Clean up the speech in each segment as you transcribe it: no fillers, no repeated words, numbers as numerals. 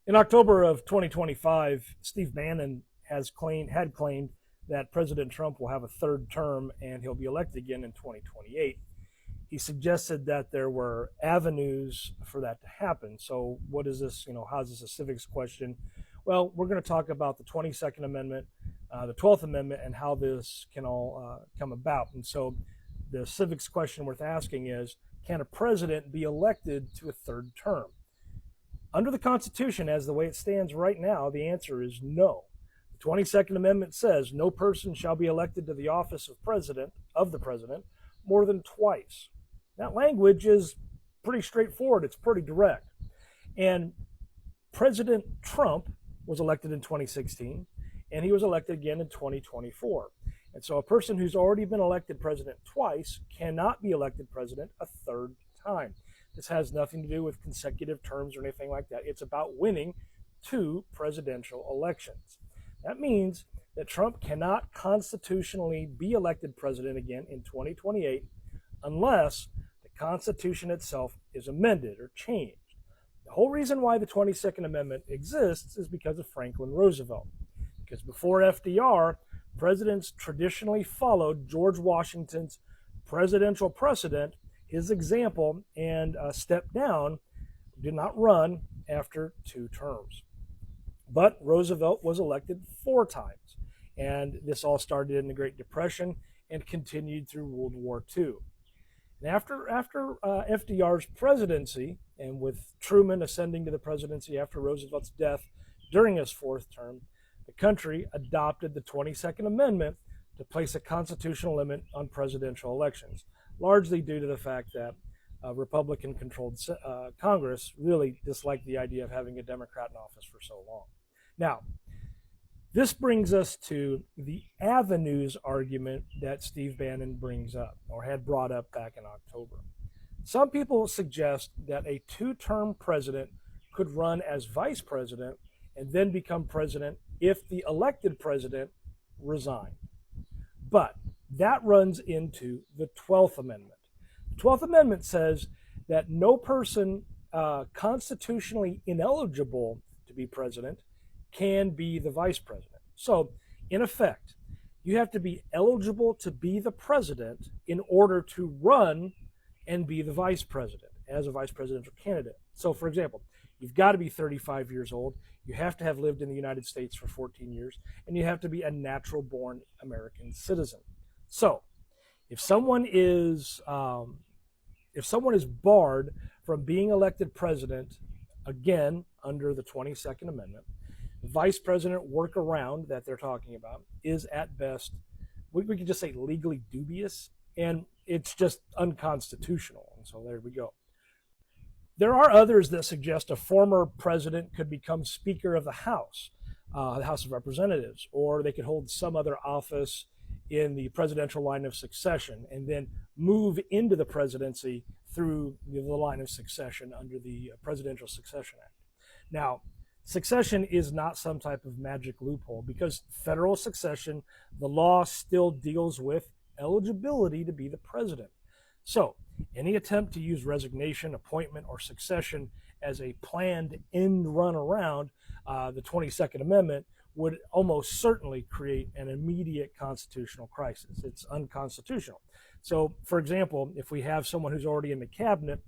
In October of 2025, Steve Bannon had claimed that President Trump will have a third term and he'll be elected again in 2028. He suggested that there were avenues for that to happen. So, what is this? How is this a civics question? Well, we're going to talk about the 22nd Amendment, the 12th Amendment, and how this can all come about. And so, the civics question worth asking is, can a president be elected to a third term? Under the Constitution, as the way it stands right now, the answer is no. The 22nd Amendment says no person shall be elected to the office of the president more than twice. That language is pretty straightforward. It's pretty direct. And President Trump was elected in 2016, and he was elected again in 2024. And so a person who's already been elected president twice cannot be elected president a third time. This has nothing to do with consecutive terms or anything like that. It's about winning two presidential elections. That means that Trump cannot constitutionally be elected president again in 2028 unless the Constitution itself is amended or changed. The whole reason why the 22nd Amendment exists is because of Franklin Roosevelt. Because before FDR, presidents traditionally followed George Washington's presidential precedent, his example, and stepped down, did not run after two terms. But Roosevelt was elected four times, and this all started in the Great Depression and continued through World War II. And after FDR's presidency, and with Truman ascending to the presidency after Roosevelt's death during his fourth term, the country adopted the 22nd Amendment to place a constitutional limit on presidential elections, largely due to the fact that Republican-controlled Congress really disliked the idea of having a Democrat in office for so long. Now, this brings us to the avenues argument that Steve Bannon brings up, or had brought up back in October. Some people suggest that a two-term president could run as vice president and then become president if the elected president resigned. But that runs into the 12th Amendment. The 12th Amendment says that no person constitutionally ineligible to be president can be the vice president. So, in effect, you have to be eligible to be the president in order to run and be the vice president as a vice presidential candidate. So, for example, you've got to be 35 years old, you have to have lived in the United States for 14 years, and you have to be a natural-born American citizen. So, if someone is barred from being elected president, again, under the 22nd Amendment, the vice president workaround that they're talking about is at best, we could just say legally dubious, and it's just unconstitutional. And so there we go. There are others that suggest a former president could become Speaker of the House of Representatives, or they could hold some other office in the presidential line of succession and then move into the presidency through the line of succession under the Presidential Succession Act. Now, succession is not some type of magic loophole because federal succession, the law still deals with eligibility to be the president. So, any attempt to use resignation, appointment, or succession as a planned end run around the 22nd Amendment would almost certainly create an immediate constitutional crisis. It's unconstitutional. So, for example, if we have someone who's already in the cabinet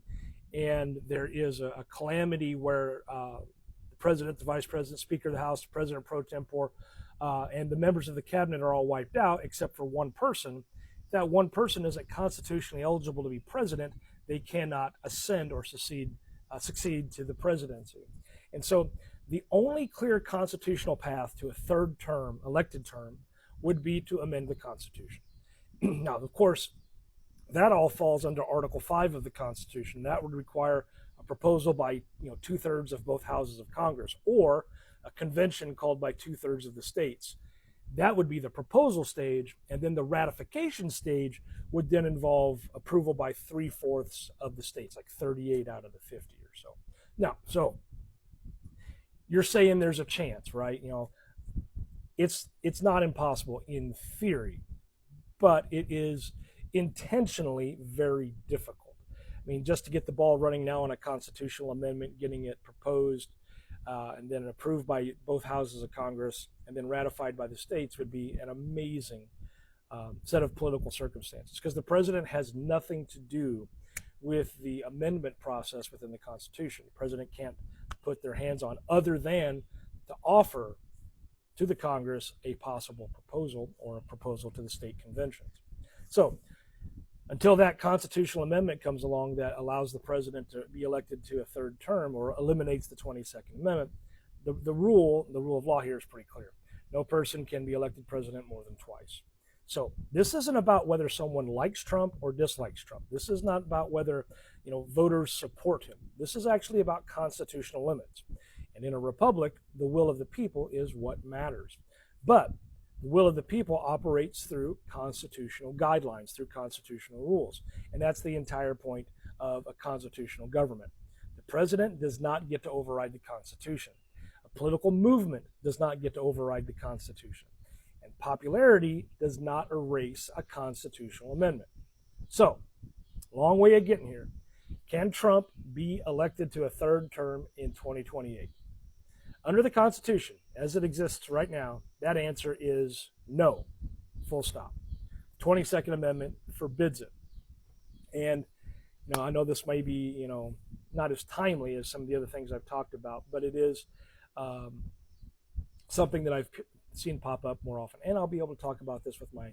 and there is a calamity where the president, the vice president, Speaker of the House, President pro tempore, and the members of the cabinet are all wiped out except for one person, that one person isn't constitutionally eligible to be president, they cannot ascend or succeed to the presidency. And so the only clear constitutional path to a third term, elected term, would be to amend the Constitution. Now, of course, that all falls under Article 5 of the Constitution. That would require a proposal by 2/3 of both houses of Congress, or a convention called by 2/3 of the states. That would be the proposal stage, and then the ratification stage would then involve approval by 3/4 of the states, like 38 out of the 50 or so. Now, so you're saying there's a chance, right? It's not impossible in theory, but it is intentionally very difficult. I mean, just to get the ball running now on a constitutional amendment, getting it proposed, and then approved by both houses of Congress, and then ratified by the states would be an amazing set of political circumstances, because the president has nothing to do with the amendment process within the Constitution. The president can't put their hands on, other than to offer to the Congress a possible proposal or a proposal to the state conventions. So until that constitutional amendment comes along that allows the president to be elected to a third term or eliminates the 22nd Amendment, the rule of law here is pretty clear. No person can be elected president more than twice. So this isn't about whether someone likes Trump or dislikes Trump. This is not about whether voters support him. This is actually about constitutional limits. And in a republic, the will of the people is what matters. But the will of the people operates through constitutional guidelines, through constitutional rules. And that's the entire point of a constitutional government. The president does not get to override the Constitution. A political movement does not get to override the Constitution. And popularity does not erase a constitutional amendment. So, long way of getting here. Can Trump be elected to a third term in 2028? Under the Constitution, as it exists right now, that answer is no, full stop. 22nd Amendment forbids it. And I know this may be, not as timely as some of the other things I've talked about, but it is something that I've seen pop up more often. And I'll be able to talk about this with my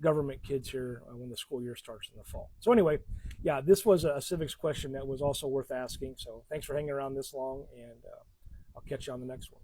government kids here when the school year starts in the fall. So anyway, yeah, this was a civics question that was also worth asking. So thanks for hanging around this long, and I'll catch you on the next one.